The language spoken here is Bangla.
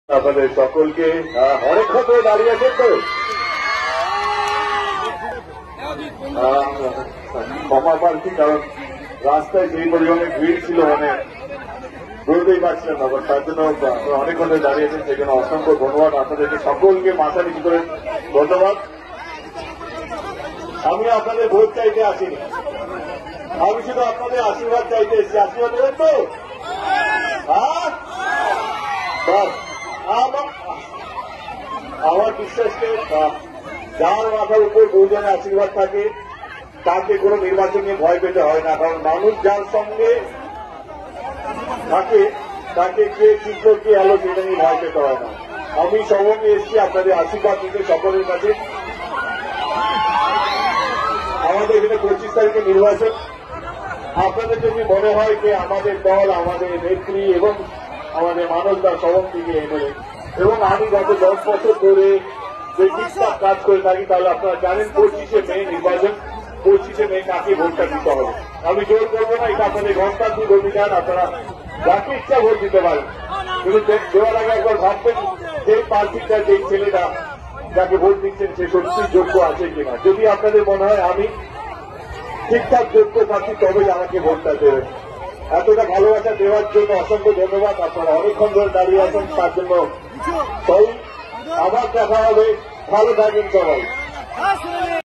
আপনাদের সকলকে অনেকক্ষণ ধরে দাঁড়িয়ে আছেন তো ক্ষমা পাচ্ছি, কারণ রাস্তায় সেই পরিমাণে ভিড় ছিল, মানে বলতেই পারছিলেন না, তার জন্য অনেকক্ষণ ধরে দাঁড়িয়েছেন, সেই জন্য অসংখ্য ধন্যবাদ আপনাদেরকে সকলকে মাথা নিচু করে ধন্যবাদ। আমি আপনাদের ভোট চাইতে আসিনি, আমি শুধু আপনাদের আশীর্বাদ চাইতে এসেছি। আশীর্বাদ দেবেন তো? আমার বিশ্বাসকে যার মাথার উপর বহুজনের আশীর্বাদ থাকে তাকে কোনো নির্বাচন নিয়ে ভয় পেতে হয় না, কারণ মানুষ যার সঙ্গে থাকে তাকে কে চিত্র কে আলো সেটা নিয়ে ভয় পেতে হয় না। আমি সঙ্গে এসেছি আপনাদের আশীর্বাদ দিতে সকলের কাছে। আমাদের এখানে 25 তারিখে নির্বাচন। আপনাদের যদি মনে হয় যে আমাদের দল, আমাদের নেত্রী এবং আমাদের মানবদার সভাপতিকে এমএলএ এবং আমি গত 10 বছর ধরে যে ঠিকঠাক কাজ করে থাকি, তাহলে আপনারা জানেন 25শে মে নির্বাচন, 25শে মে কাকে ভোটটা দিতে হবে। আমি জোর করবো না, এটা আপনাদের গণতান্ত্রিক অধিকার, আপনারা যাকে ইচ্ছা ভোট দিতে পারেন, কিন্তু দেওয়ার আগে একবার ভাববেন যে প্রার্থীটা, যে ছেলেটা যাকে ভোট দিচ্ছেন সে সত্যি যোগ্য আছে কিনা। যদি আপনাদের মনে হয় আমি ঠিকঠাক যোগ্য প্রার্থী, তবে আমাকে ভোটটা দেবেন। এতটা ভালোবাসা দেওয়ার জন্য অসংখ্য ধন্যবাদ। আপনারা অনেকক্ষণ ধরে দাঁড়িয়ে আছেন, তার জন্য সবাই আবার দেখা হবে। ভালো থাকেন সবাই।